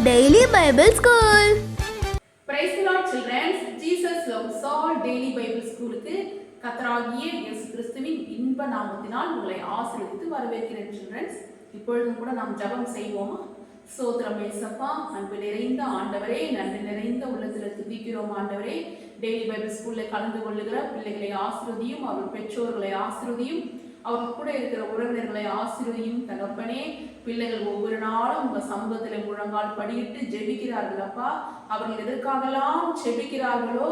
Daily Bible School. Praise the Lord, children. Jesus loves all Daily Bible School-க்கு கர்த்தராகிய இயேசு கிறிஸ்துவின் இன்ப நாமத்தினால் உங்களை ஆசீர்வதித்து வரவேற்கிறேன் children. இப்பொழுதும் கூட நாம் ஜெபம் செய்வோமா? சோத்திரம் இயேசப்பா, அன்பு நிறைந்த ஆண்டவரே, நன்றி நிறைந்த உள்ளத்தில் துதிக்கிறோம் ஆண்டவரே. டெய்லி பைபிள் ஸ்கூல்ல கலந்து கொள்ளுகிற பிள்ளைகளை ஆசீர்வதியும், அவர் பெற்றோர்களை ஆசீர்வதியும், அவர் கூட இருக்கிற உறவினர்களை ஆசீர்வதியும் தகப்பனே. பிள்ளைகள் ஒவ்வொரு நாளும் உங்க சமூகத்தில் முழங்கால் படியிட்டு ஜெபிக்கிறார்கள் அப்பா. அவர்கள் எதற்காகலாம் ஜெபிக்கிறார்களோ,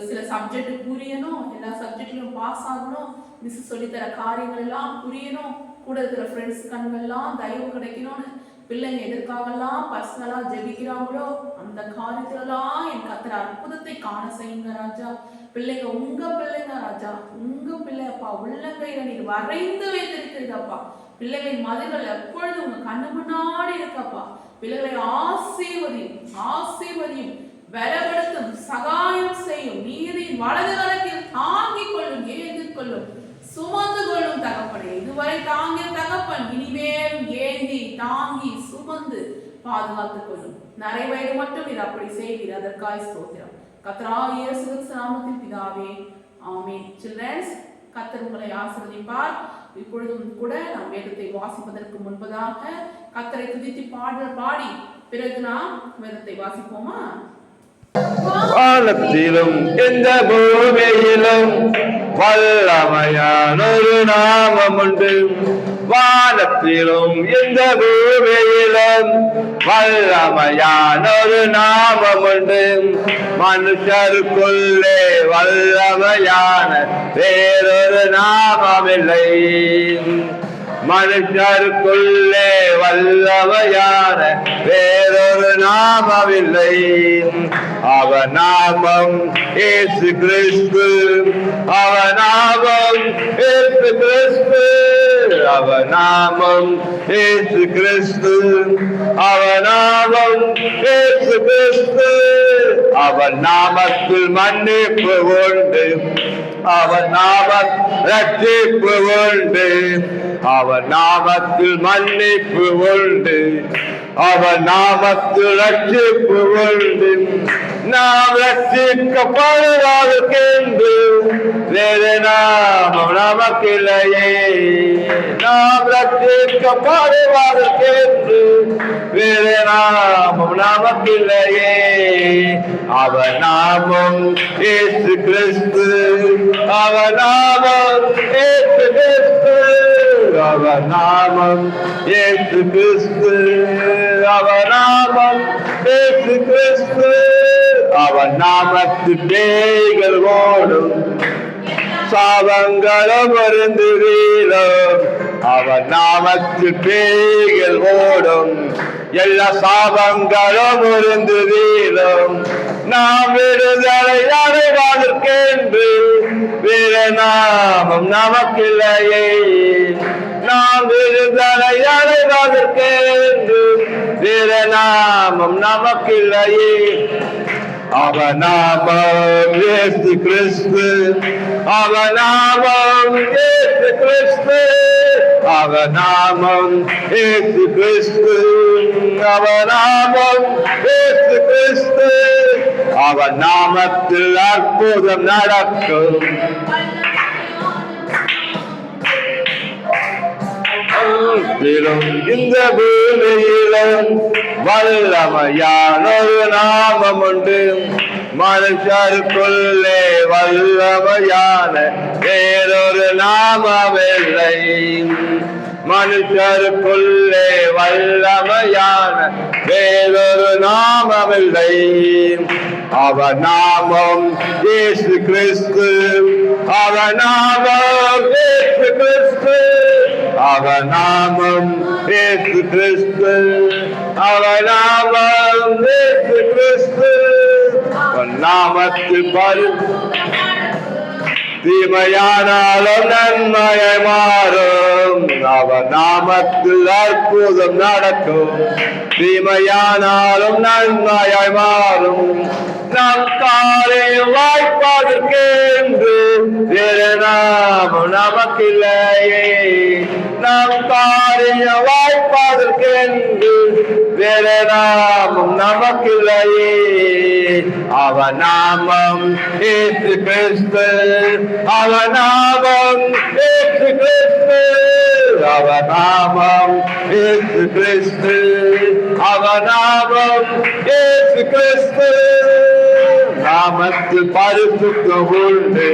சில சப்ஜெக்ட் புரியணும், எல்லா சப்ஜெக்ட்லையும் பாஸ் ஆகணும், மிஸ் சொல்லித்தர காரியங்கள் எல்லாம் புரியணும், கூட இருக்கிற ஃப்ரெண்ட்ஸ் கண்கள்லாம் தயவு கிடைக்கணும்னு பிள்ளைங்க எதற்காகலாம் பர்சனலா ஜெபிக்கிறாங்களோ அந்த காரியத்திலலாம் என் கர்த்தர் அற்புதத்தை காண செய்யுங்க ராஜா. பிள்ளைங்க உங்க பிள்ளைங்க ராஜா, உங்க பிள்ளைப்பா, உள்ளங்கையில நீர் வரைந்து வைத்திருக்கிறீங்கப்பா. பிள்ளைகளின் மதில்கள் எப்பொழுது உங்க கண்ணு முன்னாடி இருக்கப்பா. பிள்ளைகளை ஆசீர்வதியும், ஆசீர்வதியும், பலப்படுத்தும், சகாயம் செய்யும், நீரின் வலது கரத்தில் தாங்கிக் கொள்ளும், ஏந்திக்கொள்ளும், சுமந்து கொள்ளும் தகப்பனே. இதுவரை தாங்கிய தகப்பன் இனிமேலும் ஏந்தி தாங்கி சுமந்து பாதுகாத்துக் கொள்ளும். நிறைவேறு மட்டும் இது அப்படி செய்வீர், அதற்காய் ஸ்தோத்திரம். கர்த்தராகிய இயேசு கிறிஸ்து நாமத்தில் பிதாவே, ஆமென். சில்ட்ரன்ஸ், கர்த்தர் உங்களை ஆசீர்வதிப்பார். இப்பொழுதும் கூட நாம் வேதத்தை வாசிப்பதற்கு முன்பதாக கர்த்தரை துதித்து பாடல் பாடி பிறகு நாம் வேதத்தை வாசிப்போமா? வானத்திலும் இந்த பூமியிலும் வல்லமையான ஒரு நாமம் உண்டு. வானத்திலும் இந்த பூமியிலும் வல்லமையான ஒரு நாமம் உண்டு. மனுஷருக்குள்ளே வல்லமையான வேறொரு நாமமில்லை. மனுஷருக்குள்ளே வல்லமையான வேறொரு நாமமில்லை. அவர் நாமம் இயேசு கிறிஸ்து, அவர் நாமம் இயேசு கிறிஸ்து, அவர் நாமம் இயேசு கிறிஸ்து, அவர் நாமம் இயேசு கிறிஸ்து. அவர் நாமத்தில் மன்னிப்பு உண்டு, அவர் நாமத்தில் ரட்சிப்பு உண்டு, அவர் நாமத்தில் மன்னிப்பு உண்டு, அவர் நாமத்தில் ரட்சிப்பு உண்டு. நாம் ரட்சிக்கப்படுவதற்கென்று வேறு நாமம் நமக்கில்லையே. நாம் ரட்சிக்கப்படுவதற்கென்று வேறு நாமம் நமக்கில்லையே. அவர் நாமம் இயேசு கிறிஸ்து, அவர் நாமம் இயேசு கிறிஸ்து, அவர் நாமம் இயேசு கிறிஸ்து, அவர் நாமம் இயேசு கிறிஸ்து. அவர் நாமத்தில் பேய்கள் ஓடும், சாபங்களும் இருந்து வீழும். அவர் நாமத்தில் பேய்கள் ஓடும், எல்லா சாபங்களும் இருந்து வீழும். நாம் விடுதலை அடைவதற்கென்று வேறு நாமம் நமக்கில்லையே. நாம் விடுதலை அடைவதற்கென்று வேறு நாமம் நமக்கில்லையே. அவர் நாமம் இயேசு கிறிஸ்து, அவர் நாமம் இயேசு கிறிஸ்து, அவர் நாமம் இயேசு கிறிஸ்து, அவர் நாமம் இயேசு கிறிஸ்து. அவர் நாமத்தில் அற்புதம் நடக்கும். இந்த பூமியிலும் வல்லமையான ஒரு நாமம் உண்டு. மனுஷருக்குள்ளே வல்லமையான வேறொரு நாமமில்லை. மனுஷருக்குள்ளே வல்லமையான வேறொரு நாமமில்லை. அவர் நாமம் இயேசு கிறிஸ்து, அவர் நாமம் இயேசு கிறிஸ்து, அவர் நாமம் இயேசு கிறிஸ்து, அவர் நாமம் இயேசு கிறிஸ்து. அவர் நாமத்தில் தீமையானாலும் நன்மையை மாறும். அவர் நாமத்தில் அற்புதம் நடக்கும். தீமையானாலும் நன்மையாய் மாறும். நம் காரியம் வாய்ப்பதற்கென்று வேறு நாமம் நமக்கில்லையே. நம் காரிய வாய்ப்பதற்கென்று வேறு நாமம் நமக்கில்லையே. அவர் நாமம் இயேசு கிறிஸ்து, அவர் நாமம் இயேசு கிறிஸ்து, அவர் நாமம் இயேசு கிறிஸ்து, அவர் நாமம் இயேசு கிறிஸ்து. நாமத்தில் பரிசுத்தம் உண்டு,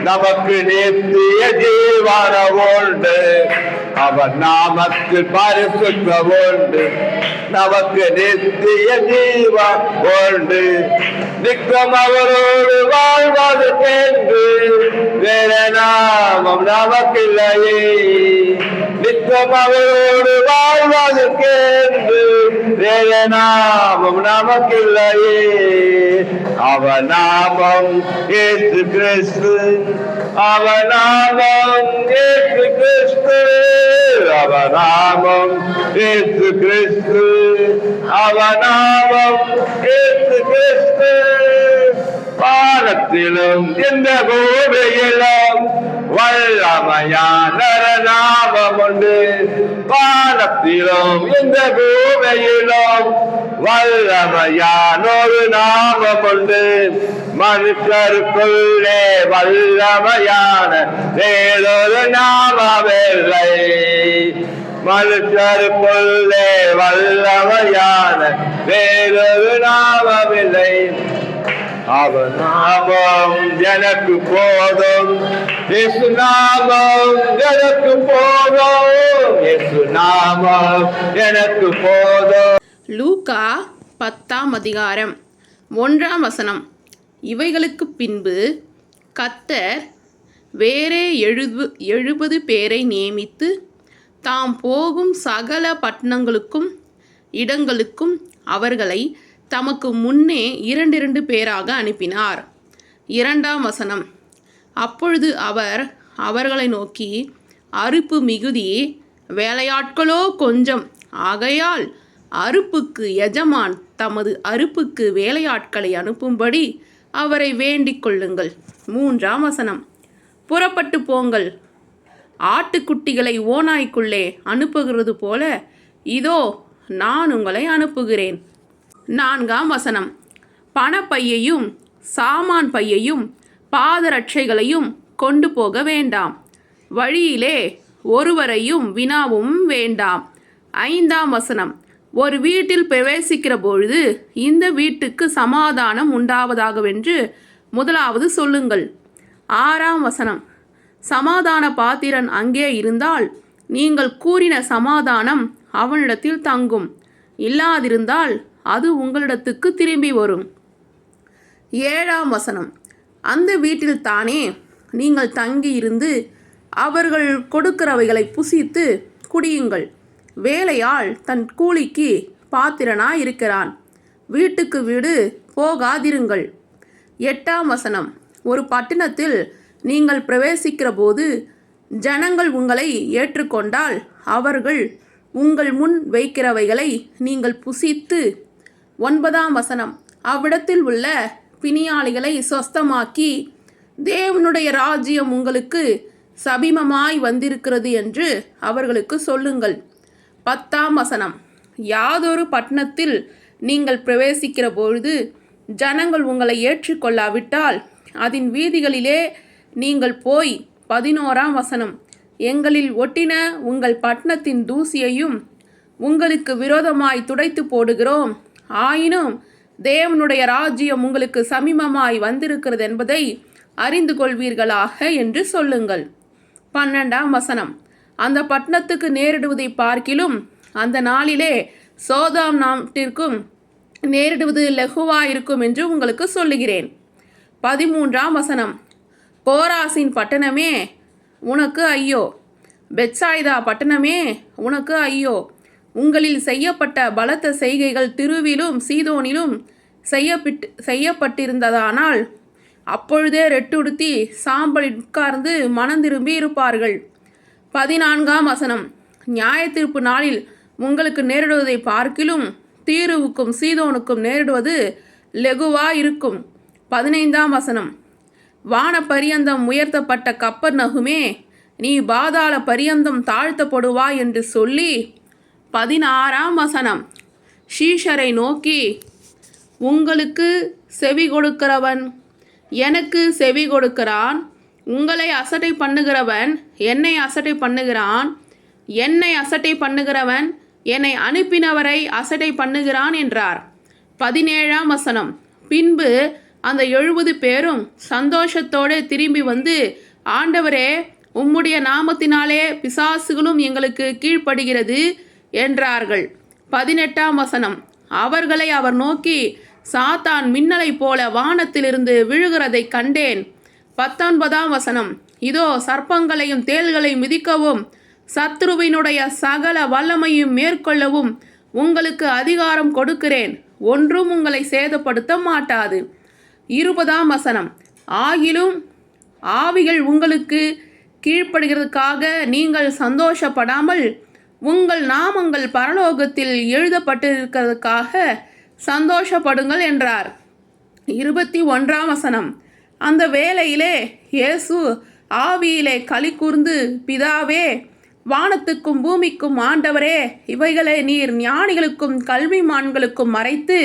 நமக்கு நித்திய ஜீவனம் உண்டு. அவர் நாமத்தில் பரிசுத்தம் உண்டு, நமக்கு நித்திய ஜீவன் உண்டு. நித்தம் அவரோடு வாழ்வதற்கென்று வேறு நாமம் நமக்கில்லையே. நித்தம் அவரோடு வாழ்வதற்கென்று வேறு நாமம் நமக்கில்லையே. அவர் நாமம் இயேசு கிறிஸ்து, அவர் நாமம் இயேசு கிறிஸ்து, அவர் நாமம் இயேசு கிறிஸ்து, அவர் நாமம் இயேசு கிறிஸ்து. வானத்திலும் இந்த பூமியிலும் வல்லமையான நாமம் உண்டு. வானத்திலும் இந்த பூமியிலும் வல்லமையான ஒரு நாமம் உண்டு. மனுஷருக்குள்ளே வல்லமையான வேறொரு நாமமில்லை. மனுஷருக்குள்ளே வல்லமையான வேறொரு நாமமில்லை. அவர் நாமம் எனக்கு போதும், இயேசு நாமம் எனக்கு போதும், இயேசு நாமம் எனக்கு போதும். லூக்கா 10:1 இவைகளுக்கு பின்பு கர்த்தர் வேறே 70 பேரை நியமித்து தாம் போகும் சகல பட்டணங்களுக்கும் இடங்களுக்கும் அவர்களை தமக்கு முன்னே 2 பேராக அனுப்பினார். 2 அப்பொழுது அவர் அவர்களை நோக்கி, அறுப்பு மிகுதி, வேலையாட்களோ கொஞ்சம். ஆகையால் அறுப்புக்கு எஜமான் தமது அறுப்புக்கு வேலையாட்களை அனுப்பும்படி அவரை வேண்டிக் கொள்ளுங்கள். 3 புறப்பட்டு போங்கள். ஆட்டுக்குட்டிகளை ஓநாய்க்குள்ளே அனுப்புகிறது போல இதோ நான் உங்களை அனுப்புகிறேன். 4 பணப்பையையும் சாமான் பையையும் பாதரட்சைகளையும் கொண்டு போக வேண்டாம். வழியிலே ஒருவரையும் வினாவும் வேண்டாம். 5 ஒரு வீட்டில் பிரவேசிக்கிற பொழுது இந்த வீட்டுக்கு சமாதானம் உண்டாவதாகவென்று முதலாவது சொல்லுங்கள். 6 சமாதான பாத்திரன் அங்கே இருந்தால் நீங்கள் கூறின சமாதானம் அவனிடத்தில் தங்கும். இல்லாதிருந்தால் அது உங்களிடத்துக்கு திரும்பி வரும். 7 அந்த வீட்டில் தானே நீங்கள் தங்கியிருந்து அவர்கள் கொடுக்கிறவைகளை புசித்து குடியுங்கள். வேலையாள் தன் கூலிக்கு பாத்திரனாயிருக்கிறான். வீட்டுக்கு வீடு போகாதிருங்கள். 8 ஒரு பட்டணத்தில் நீங்கள் பிரவேசிக்கிற போது ஜனங்கள் உங்களை ஏற்றுக்கொண்டால் அவர்கள் உங்கள் முன் வைக்கிறவைகளை நீங்கள் புசித்து 9 அவ்விடத்தில் உள்ள பிணியாளிகளை சொஸ்தமாக்கி தேவனுடைய ராஜ்யம் உங்களுக்கு சபீமமாய் வந்திருக்கிறது என்று அவர்களுக்கு சொல்லுங்கள். 10 யாதொரு பட்டணத்தில் நீங்கள் பிரவேசிக்கிற பொழுது ஜனங்கள் உங்களை ஏற்றுக்கொள்ளாவிட்டால் அதன் வீதிகளிலே நீங்கள் போய் 11 எங்களில் ஒட்டின உங்கள் பட்டணத்தின் தூசியையும் உங்களுக்கு விரோதமாய் துடைத்து போடுகிறோம். ஆயினும் தேவனுடைய ராஜ்யம் உங்களுக்கு சமீபமாய் வந்திருக்கிறது என்பதை அறிந்து கொள்வீர்களாக என்று சொல்லுங்கள். 12 அந்த பட்டணத்துக்கு நேரிடுவதை பார்க்கிலும் அந்த நாளிலே சோதோம் நாட்டிற்கும் நேரிடுவது லகுவாயிருக்கும் என்று உங்களுக்கு சொல்லுகிறேன். 13 கோராசின் பட்டணமே உனக்கு ஐயோ, பெத்சாய்தா பட்டணமே உனக்கு ஐயோ. உங்களில் செய்யப்பட்ட பலத்த செய்கைகள் திருவிலும் சீதோனிலும் செய்யப்பட்டிருந்ததானால் அப்பொழுதே ரெட்டுடுத்தி சாம்பல் உட்கார்ந்து மனம் திரும்பி இருப்பார்கள். 14 நியாயத்தீர்ப்பு நாளில் உங்களுக்கு நேரிடுவதை பார்க்கிலும் தீருவுக்கும் சீதோனுக்கும் நேரிடுவது லெகுவாயிருக்கும். 15 வானபரியந்தம் உயர்த்தப்பட்ட கப்பர்நகுமே, நீ பாதாள பரியந்தம் தாழ்த்தப்படுவாய் என்று சொல்லி 16ஆம் வசனம், சீஷரை நோக்கி, உங்களுக்கு செவி கொடுக்கிறவன் எனக்கு செவி கொடுக்கிறான், உங்களை அசட்டை பண்ணுகிறவன் என்னை அசட்டை பண்ணுகிறான், என்னை அசட்டை பண்ணுகிறவன் என்னை அனுப்பினவரை அசட்டை பண்ணுகிறான் என்றார். 17ஆம் வசனம், பின்பு அந்த 70 பேரும் சந்தோஷத்தோடு திரும்பி வந்து, ஆண்டவரே, உம்முடைய நாமத்தினாலே பிசாசுகளும் எங்களுக்கு கீழ்ப்படுகிறது என்றார்கள். 18ஆம் வசனம், அவர்களை அவர் நோக்கி, சாத்தான் மின்னலை போல வானத்திலிருந்து விழுகிறதை கண்டேன். 19ஆம் வசனம், இதோ சர்ப்பங்களையும் தேள்களையும் மிதிக்கவும் சத்துருவினுடைய சகல வல்லமையும் மேற்கொள்ளவும் உங்களுக்கு அதிகாரம் கொடுக்கிறேன், ஒன்றும் உங்களை சேதப்படுத்த மாட்டாது. 20ஆம் வசனம், ஆகிலும் ஆவிகள் உங்களுக்கு கீழ்ப்படுகிறதுக்காக நீங்கள் சந்தோஷப்படாமல் உங்கள் நாமங்கள் பரலோகத்தில் எழுதப்பட்டிருக்கிறதுக்காக சந்தோஷப்படுங்கள் என்றார். 21ஆம் வசனம், அந்த வேளையிலே இயேசு ஆவியிலே களி கூர்ந்து, பிதாவே, வானத்துக்கும் பூமிக்கும் ஆண்டவரே, இவைகளை நீர் ஞானிகளுக்கும் கல்விமான்களுக்கும் மறைத்து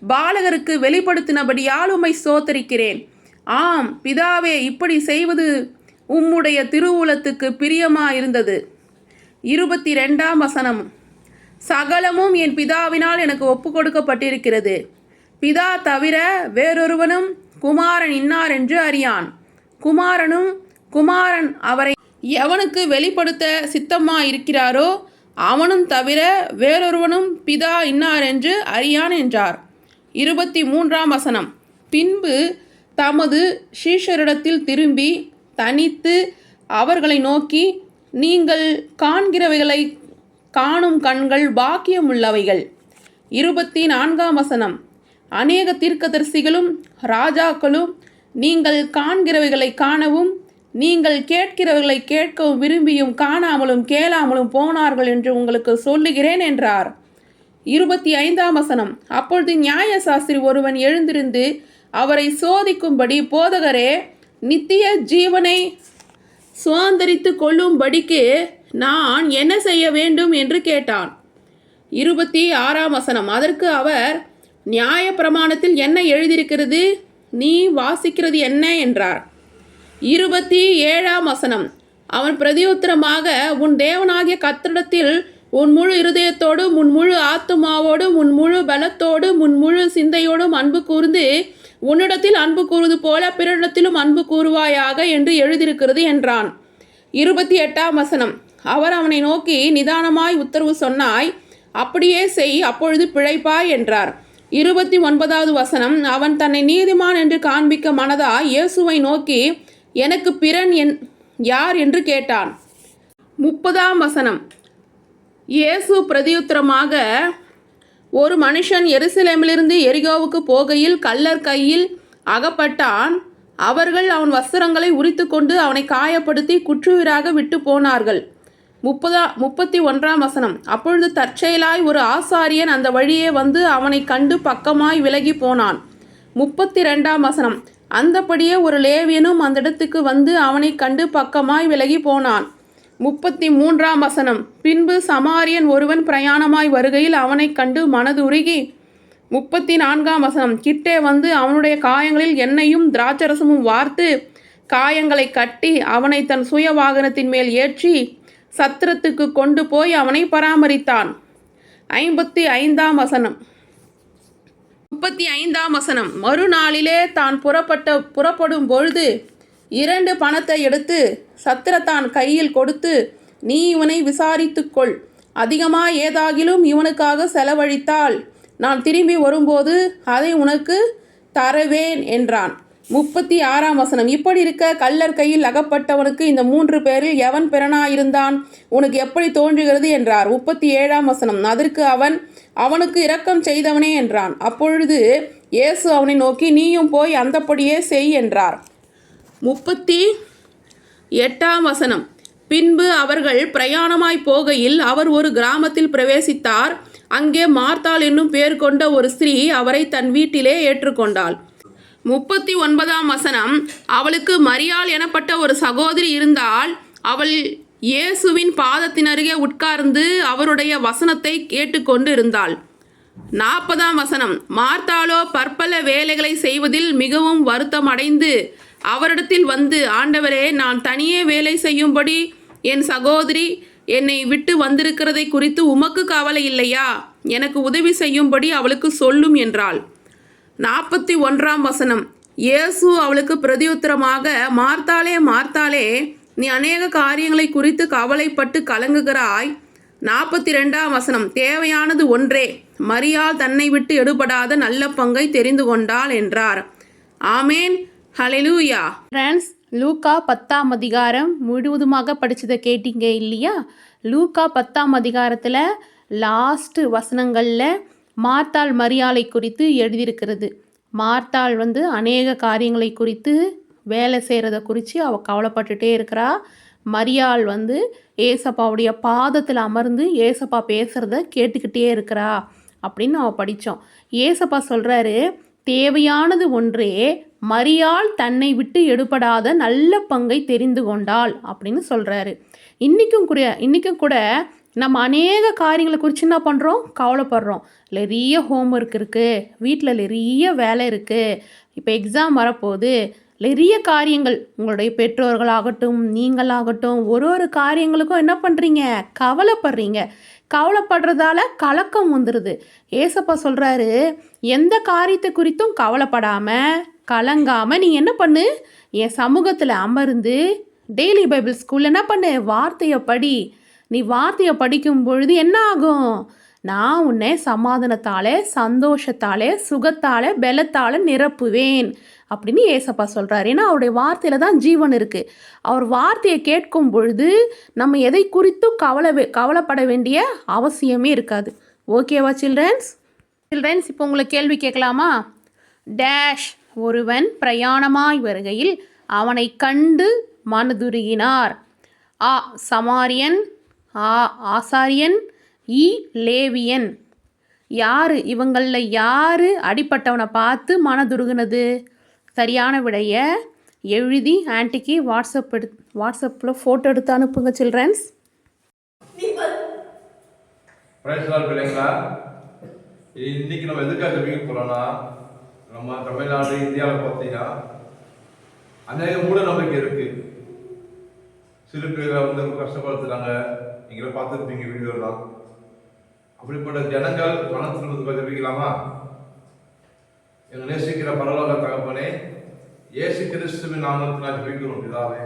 பாலகருக்கு வெளிப்படுத்தினபடியால் உம்மை ஸ்தோத்தரிக்கிறேன். ஆம் பிதாவே, இப்படி செய்வது உம்முடைய திருவுளத்துக்கு பிரியமாயிருந்தது. 22ஆம் வசனம், சகலமும் என் பிதாவினால் எனக்கு ஒப்பு கொடுக்கப்பட்டிருக்கிறது. பிதா தவிர வேறொருவனும் குமாரன் இன்னார் என்று அறியான். குமாரன் அவரை எவனுக்கு வெளிப்படுத்த சித்தமாயிருக்கிறாரோ அவனும் தவிர வேறொருவனும் பிதா இன்னார் என்று அறியான் என்றார். 23ஆம் வசனம், பின்பு தமது சீஷரிடத்தில் திரும்பி தனித்து அவர்களை நோக்கி, நீங்கள் காண்கிறவைகளை காணும் கண்கள் பாக்கியமுள்ளவைகள். 24ஆம் வசனம், அநேக தீர்க்கதரிசிகளும் ராஜாக்களும் நீங்கள் காண்கிறவைகளை காணவும் நீங்கள் கேட்கிறவைகளை கேட்கவும் விரும்பியும் காணாமலும் கேளாமலும் போனார்கள் என்று உங்களுக்கு சொல்லுகிறேன் என்றார். 25ஆம் வசனம், அப்பொழுது நியாயசாஸ்திரி ஒருவன் எழுந்திருந்து அவரை சோதிக்கும்படி, போதகரே, நித்திய ஜீவனை சுதந்தரித்து கொள்ளும்படிக்கு நான் என்ன செய்ய வேண்டும் என்று கேட்டான். 26ஆம் வசனம், அதற்கு அவர், நியாய பிரமாணத்தில் என்ன எழுதியிருக்கிறது, நீ வாசிக்கிறது என்ன என்றார். 27ஆம் வசனம், அவன் பிரதியுத்தரமாக, உன் தேவனாகிய கர்த்தரிடத்தில் உன் முழு இருதயத்தோடும் உன் முழு ஆத்துமாவோடும் உன் முழு பலத்தோடும் உன் முழு சிந்தையோடும் அன்பு கூர்ந்து உன்னிடத்தில் அன்பு கூறுவது போல பிறரிடத்திலும் அன்பு கூறுவாயாக என்று எழுதியிருக்கிறது என்றான். 28ஆம் வசனம், அவர் அவனை நோக்கி, நிதானமாய் உத்தரவு சொன்னாய், அப்படியே செய், அப்பொழுது பிழைப்பாய் என்றார். 29வது வசனம், அவன் தன்னை நீதிமான் என்று காண்பிக்க மனதாய் இயேசுவை நோக்கி, எனக்கு பிறன் யார் என்று கேட்டான். 30ஆம் வசனம், இயேசு பிரதியுத்தரமாக, ஒரு மனுஷன் எருசலேமிலிருந்து எரிகோவுக்கு போகையில் கள்ளர் கையில் அகப்பட்டான். அவர்கள் அவன் வஸ்திரங்களை உரித்து கொண்டு அவனை காயப்படுத்தி குற்றுயிராக விட்டு போனார்கள். 31ஆம் வசனம், அப்பொழுது தற்செயலாய் ஒரு ஆசாரியன் அந்த வழியே வந்து அவனை கண்டு பக்கமாய் விலகி போனான். 32ஆம் வசனம், அந்தபடியே ஒரு லேவியனும் அந்த இடத்துக்கு வந்து அவனை கண்டு பக்கமாய் விலகி போனான். 33ஆம் வசனம், பின்பு சமாரியன் ஒருவன் பிரயாணமாய் வருகையில் அவனை கண்டு மனதுருகி. 34ஆம் வசனம், கிட்டே வந்து அவனுடைய காயங்களில் எண்ணெயும் திராட்சரசமும் வார்த்து காயங்களை கட்டி அவனை தன் சுய வாகனத்தின் மேல் ஏற்றி சத்திரத்துக்கு கொண்டு போய் அவனை பராமரித்தான். 35ஆம் வசனம், 35ஆம் வசனம், மறுநாளிலே தான் புறப்படும் பொழுது 2 பணத்தை எடுத்து சத்திரத்தான் கையில் கொடுத்து, நீ இவனை விசாரித்துக்கொள், அதிகமாக ஏதாகிலும் இவனுக்காக செலவழித்தால் நான் திரும்பி வரும்போது அதை உனக்கு தருவேன் என்றான். 36ஆம் வசனம், இப்படி இருக்க கள்ளர் கையில் அகப்பட்டவனுக்கு இந்த 3 பேரில் எவன் பிறனாயிருந்தான், உனக்கு எப்படி தோன்றுகிறது என்றார். 37ஆம் வசனம், அதற்கு அவன், அவனுக்கு இரக்கம் செய்தவனே என்றான். அப்பொழுது இயேசு அவனை நோக்கி, நீயும் போய் அந்தப்படியே செய் என்றார். 38ஆம் வசனம், பின்பு அவர்கள் பிரயாணமாய் போகையில் அவர் ஒரு கிராமத்தில் பிரவேசித்தார். அங்கே மார்த்தாள் என்னும் பேர் கொண்ட ஒரு ஸ்திரீ அவரை தன் வீட்டிலே ஏற்றுக்கொண்டாள். 39ஆம் வசனம், அவளுக்கு மரியாள் எனப்பட்ட ஒரு சகோதரி இருந்தால், அவள் இயேசுவின் பாதத்தின் அருகே உட்கார்ந்து அவருடைய வசனத்தை கேட்டுக்கொண்டு இருந்தாள். 40ஆம் வசனம். மார்த்தாளோ பற்பல வேலைகளை செய்வதில் மிகவும் வருத்தம் அடைந்து அவரிடத்தில் வந்து, ஆண்டவரே, நான் தனியே வேலை செய்யும்படி என் சகோதரி என்னை விட்டு வந்திருக்கிறதை குறித்து உமக்கு கவலை இல்லையா? எனக்கு உதவி செய்யும்படி அவளுக்கு சொல்லும் என்றாள். 41ஆம் வசனம். இயேசு அவளுக்கு பிரதியுத்தரமாக, மார்த்தாளே, மார்த்தாளே, நீ அநேக காரியங்களை குறித்து கவலைப்பட்டு கலங்குகிறாய். 42ஆம் வசனம். தேவையானது ஒன்றே, மரியாள் தன்னை விட்டு எடுபடாத நல்ல பங்கை தெரிந்து கொண்டாள் என்றார். ஆமேன். ஹல்லேலூயா. ஃப்ரெண்ட்ஸ், லூக்கா 10ஆம் அதிகாரம் முழுவதுமாக படித்ததை கேட்டீங்க இல்லையா? லூக்கா 10ஆம் அதிகாரத்தில் லாஸ்ட் வசனங்களில் மார்த்தாள் மரியாளை குறித்து எழுதியிருக்கிறது. மார்த்தாள் அநேக காரியங்களை குறித்து வேலை செய்கிறத குறித்து அவள் கவலைப்பட்டுட்டே இருக்கிறா. மரியாள் ஏசப்பாவுடைய பாதத்தில் அமர்ந்து ஏசப்பா பேசுகிறத கேட்டுக்கிட்டே இருக்கிறா அப்படின்னு அவள் படித்தோம். ஏசப்பா சொல்கிறாரு, தேவையானது ஒன்றே, மரியாள் தன்னை விட்டு எடுபடாத நல்ல பங்கை தெரிந்து கொண்டாள் அப்படின்னு சொல்கிறாரு. இன்றைக்கும் கூட நம்ம அநேக காரியங்களை குறித்து என்ன பண்ணுறோம்? கவலைப்படுறோம். நிறைய ஹோம்ஒர்க் இருக்குது, வீட்டில் நிறைய வேலை இருக்குது, இப்போ எக்ஸாம் வரப்போகுது, நிறைய காரியங்கள். உங்களுடைய பெற்றோர்களாகட்டும், நீங்களாகட்டும், ஒரு காரியங்களுக்கும் என்ன பண்ணுறீங்க? கவலைப்படுறீங்க. கவலைப்படுறதால கலக்கம் வந்துடுது. ஏசப்பா சொல்கிறாரு, எந்த காரியத்தை குறித்தும் கவலைப்படாமல் கலங்காமல் நீ என்ன பண்ணு? என் சமூகத்தில் அமர்ந்து டெய்லி பைபிள் ஸ்கூலில் என்ன பண்ணு? வார்த்தையை படி. நீ வார்த்தையை படிக்கும் பொழுது என்ன ஆகும்? நான் உன்னை சமாதானத்தாலே, சந்தோஷத்தாலே, சுகத்தாலே, பலத்தால் நிரப்புவேன் அப்படின்னு ஏசப்பா சொல்கிறார். ஏன்னா அவருடைய வார்த்தையில் தான் ஜீவன் இருக்குது. அவர் வார்த்தையை கேட்கும் பொழுது நம்ம எதை குறித்தும் கவலைப்பட வேண்டிய அவசியமே இருக்காது. ஓகேவா சில்ட்ரன்ஸ்? இப்போ உங்களை கேள்வி கேட்கலாமா? டேஷ் ஒருவன் பிரயாணமாய் வருகையில் அவனை கண்டு மனதுருகினார். ஆ சமாரியன், ஆ ஆசாரியன், இ லேவியன். இவங்களில் யார் அடிப்பட்டவனை பார்த்து மனதுருகுனது? சரியான விடைய எழுதி ஆன்ட்டிக்கு வாட்ஸ்அப்பில் ஃபோட்டோ எடுத்து அனுப்புங்க சில்ட்ரன்ஸ். இன்னைக்கு நம்ம எதுக்காக ஜெபிக்க போகிறோம்னா, நம்ம தமிழ்நாடு இந்தியாவில் பார்த்தீங்கன்னா அநேக மூட நம்பிக்கை இருக்குது. சிறு பிள்ளைகளை கஷ்டப்படுத்துகிறாங்க. நீங்களே பார்த்துருப்பீங்க வீடியோலாம். அப்படிப்பட்ட ஜனங்கள் மனம் திரும்புவதற்காக ஜெபிக்கலாமா? என்னை நேசிக்கிற பரலோக தகப்பனே, இயேசு கிறிஸ்துவின் நாமத்தினால் ஜெபிக்கிறோம் பிதாவே.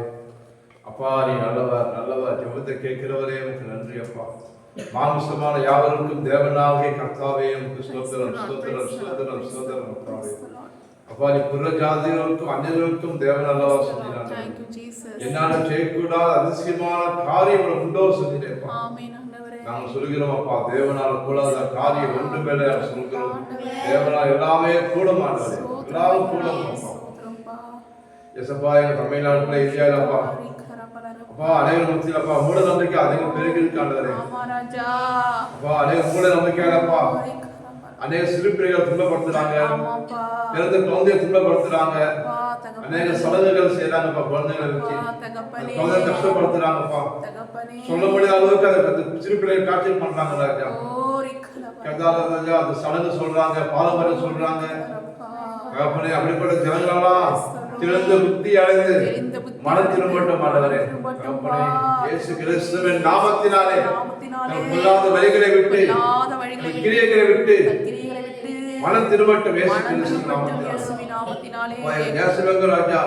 அப்பா, நீ நல்லவர் நல்லவர். ஜெபத்தை கேட்கிறவரே உனக்கு நன்றி அப்பா. மாமிசமான யாவருக்கும் தேவனாகிய கர்த்தாவே உனக்கு ஸ்தோத்திரம் ஸ்தோத்திரம் ஸ்தோத்திரம் ஸ்தோத்திரம் அப்பாவே. அப்பா, நீ புற ஜாதிகளுக்கும் அந்நியர்களுக்கும் தேவன் அல்லவா சொன்னாங்க. என்னால செய்யக்கூடாத அதிசயமான காரியம் உண்டோ சொன்னீங்கப்பா. நாங்கள் சொல்கிறோம் அப்பா, தேவனால கூடாத காரியம் ஒன்று மேலே சொல்கிறோம். தேவனால் எல்லாமே கூட மாட்டாரு, எல்லாரும் கூட. எசப்பா, எங்க தமிழ்நாட்டுல இந்தியாவிலப்பா அப்பா அநேக மத்தியிலப்பா மூட நம்பிக்கை அதிகம் பெருகி இருக்காண்டவரே. அப்பா அநேக மூட நம்பிக்கையாலப்பா அநேக சிறு பிள்ளைகள் துன்பப்படுத்துறாங்க, பிறந்த குழந்தைய துன்பப்படுத்துறாங்க, அநேக சடங்குகள் செய்யறாங்கப்பா. குழந்தைகளை வச்சு குழந்தை கஷ்டப்படுத்துறாங்கப்பா. சொல்ல முடியாத அளவுக்கு அதை சிறு பிள்ளைகள் காட்சி பண்றாங்க ராஜா. ராஜா அந்த சடங்கு சொல்றாங்க, பாரம்பரியம் சொல்றாங்க. அப்படிப்பட்ட ஜனங்களெல்லாம் திறந்த புத்தி அடைந்து மனம் திரும்பட்ட மாட்டவரே. இயேசு கிறிஸ்துவின் நாமத்தினாலே பொல்லாத வழிகளை விட்டு கிரியைகளை விட்டு மனம் திரும்பட்டும். இயேசு கிறிஸ்துவின் நாமத்தினாலே தேசமெங்க ராஜா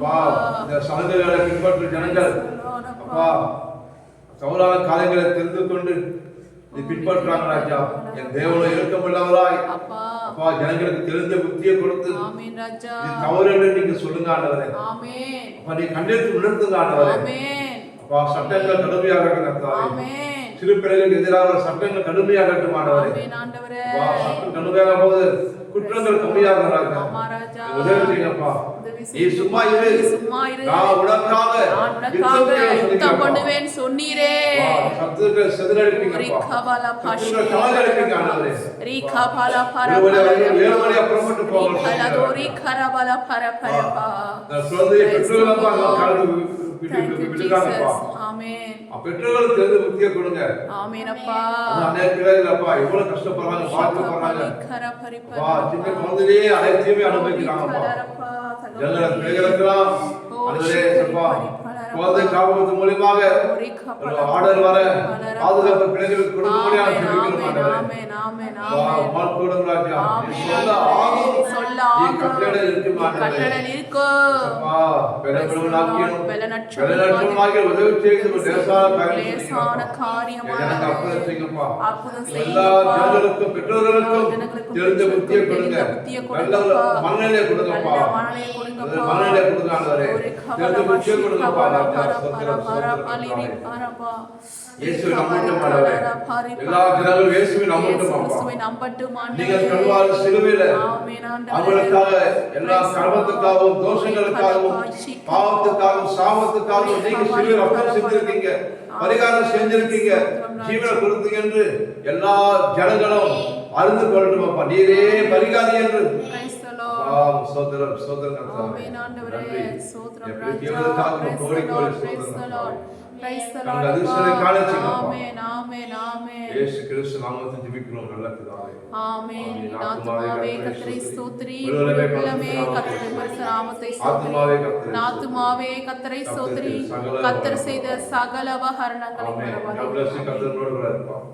வா. இந்த சடங்குகளை பின்பற்றும் ஜனங்கள் அப்பா தவறான காரியங்களை தெரிந்து கொண்டு பின்பற்றாங்க ராஜா. என் தேவனும் இறக்கமுள்ளவராய் அப்பா ஜனங்களுக்கு தெரிந்த புத்தியை கொடுத்து தவறு என்று நீங்க சொல்லுங்க ஆண்டவரே. அப்பா நீ கண்டித்து உணர்த்துங்க ஆண்டவரே. அப்பா சட்டங்கள் கடுமையாகட்டும். சிறு பிள்ளைகளுக்கு எதிராக சட்டங்கள் கடுமையாகட்டும் ஆண்டவரே. சட்டம் கடுமையாக போது குற்றங்கள் கம்மியாக ராஜா. உதவி செய்யுங்கப்பா. நீ சும்மா இரு, நான் உனக்காக யுத்தம் பண்ணுவேன் சொன்னீரே. சத்துருக்களை சிதறடிப்பீங்கப்பா. சத்துருக்களை கலங்கடிப்பீங்க ஆண்டவரே. ரீகபாலா பரபரா 7 மணி அப்புறமட்டு போங்க. அலதோரி கரபலா பரபரபா. நான் சொல்றேன் பெற்றோர்களப்பா கலந்து Thank you, விட்டுட்டாங்கப்பா. Jesus. Amen. பெற்றோர்களுக்கு தெரிந்து புத்தியை கொடுங்க. Amen அப்பா. அநேக பிள்ளைகளப்பா எவ்வளவு கஷ்டப்படுறாங்க, பாதிக்கப்படுறாங்க. சின்ன குழந்தையே அனைத்தையுமே அனுபவிக்கிறாங்கப்பா. எல்லா பிள்ளைகளுக்கெல்லாம் ஆண்டவரே அப்பா குழந்தை காப்பது மூலமாக ஆர்டர் வர பாதுகாப்பு பிள்ளைகளுக்கு கொடுக்கும்படியாக ஜெபிக்கிறோம் ஆண்டவரே. ஆமென் ஆமென் ஆமென். கொடுங்க ராஜா. நீ சொல்ல ஆகும். கட்டளை இருக்கு ஆண்டவரே. கட்டளை இருக்கு. அப்பா பெலனற்றமாகிய உதவி செய்து லேசான காரியமாக எனக்கு அற்புதம் செய்யுங்கப்பா. எல்லா ஜனங்களுக்கும் பெற்றோர்களுக்கும் தெரிந்த புத்தியை கொடுங்க. நல்ல மனநிலை கொடுங்கப்பா. மனநிலை கொடுங்க ஆண்டவரே. தெரிந்த புத்தியை கொடுங்கப்பா. இயேசுவை நம்பட்டும் ஆண்டவரே. எல்லா ஜனங்களும் இயேசுவை நம்பட்டும் அப்பா. நீங்கள் கல்வாரி சிலுவையில அவங்களுக்காக எல்லா கர்மத்துக்காகவும் தோஷங்களுக்காகவும் பாவத்துக்காகவும் சாபத்துக்காகவும் நீங்க சிலுவையில் ரத்தம் சிந்திருக்கீங்க, பரிகாரம் செஞ்சிருக்கீங்க, ஜீவனை கொடுத்தீங்க என்று எல்லா ஜனங்களும் அறிந்து கொள்ளட்டும் அப்பா. நீரே பரிகாரி என்று சோதரம் சோதரம் கர்த்தாவே. நன்றி. எப்படி ஜீவனுக்காக கோடி கோடி சோதரம். Praise the Lord. Amen, amen, amen. இயேசு கிறிஸ்து நாமத்தில் ஜெபிக்கிறோம் நல்ல பிதாவே. ஆமென். ஆத்துமாவே கர்த்தரை ஸ்தோத்திரி. உள்ளமே கர்த்தருடைய பரிசுத்த நாமத்தை ஸ்தோத்திரி. ஆத்துமாவே கர்த்தரை ஸ்தோத்திரி. கர்த்தர் செய்த சகல உபகாரங்களை மறவாதே. God bless you. கர்த்தரோடு கூட இருப்பார்.